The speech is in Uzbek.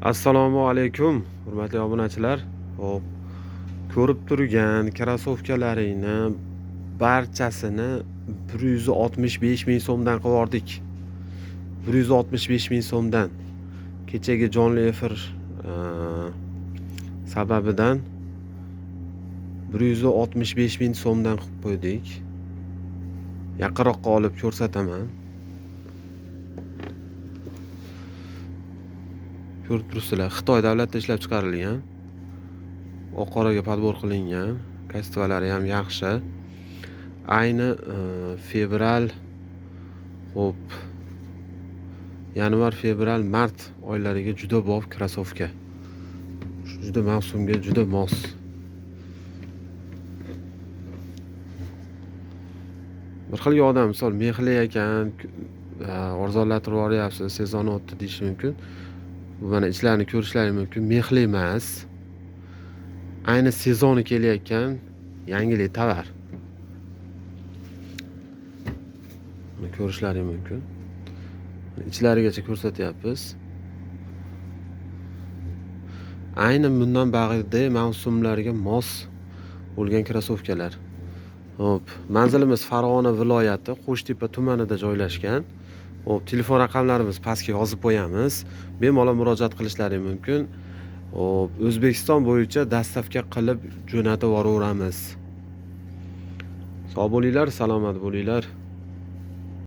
Assalomu alaykum, hurmatli obunachilar. Hop, ko'rib turgan krossovkalaringni barchasini 165 ming so'mdan qilib 165 ming so'mdan. Kechagi jonli efir sababidan 165 ming so'mdan qilib qo'ydik. Yaqinroqqa olib ko'rsataman. Ko'rib turibsizlar, Xitoy davlatida ishlab chiqarilgan. Oq qoraga podbor qilingan. Kastvalari ham yaxshi. Ayni fevral, hop, yanvar, fevral, mart oylariga juda bob krossovka. Juda mavsumga juda mos. Bir xil odam misol mexli ekan, arzonlatib yuboryapsiz, sezon o'tdi deyish mumkin. Bu mana ichlarini ko'rishlaring mumkin. Mexli emas. Ayni sezoni kelayotgan yangilik tovar. Buni ko'rishlaring mumkin. İchlarigacha ko'rsatyapmiz. Ayni bundan bag'idagi mavsumlarga mos bo'lgan krossovkalar. Hop, manzilimiz Farg'ona viloyati Qo'shtepa tumanida joylashgan. Hop, telefon raqamlarimiz pastga yozib qo'yamiz. Bemalol murojaat qilishlari mumkin. Hop, O'zbekiston bo'yicha dastavka qilib jo'natib yuboramiz. Sog' bo'linglar, salomat bo'linglar.